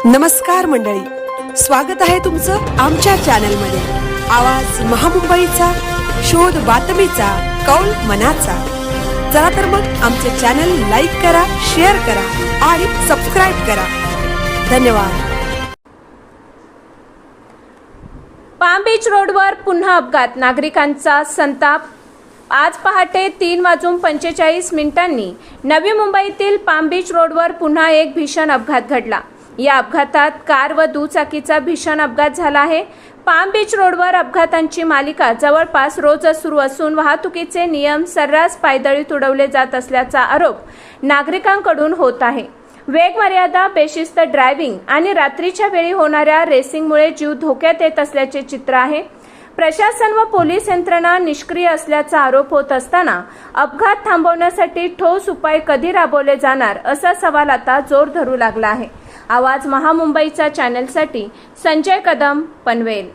नमस्कार मंडळी, स्वागत आहे तुमचं आमच्या चॅनलमध्ये। आवाज महामुंबईचा, शोध बातमीचा, कौल मनाचा। चला तर मग आमचे चॅनल लाईक करा, शेअर करा आणि सबस्क्राइब करा। धन्यवाद। पाम बीच रोडवर पुन्हा अपघात, नागरिकांचा संताप। आज पहाटे 3:45 नवी मुंबईतील पाम बीच रोडवर पुन्हा एक भीषण अपघात घडला। या अपघातात कार व दुचाकीचा भीषण अपघात झाला आहे। पाम बीच रोडवर अपघातांची मालिका जवळपास रोजच सुरू असून वाहतुकीचे नियम सर्रास पायदळी तुडवले जात असल्याचा आरोप नागरिकांकडून होत आहे। वेग मर्यादा, बेशिस्त ड्रायव्हिंग आणि रात्रीच्या वेळी होणाऱ्या रेसिंगमुळे जीव धोक्यात येत असल्याचे चित्र आहे। प्रशासन व पोलीस यंत्रणा निष्क्रिय असल्याचा आरोप होत असताना अपघात थांबवण्यासाठी ठोस उपाय कधी राबवले जाणार असा सवाल आता जोर धरू लागला आहे। आवाज महामुंबईचा चॅनलसाठी संजय कदम, पनवेल।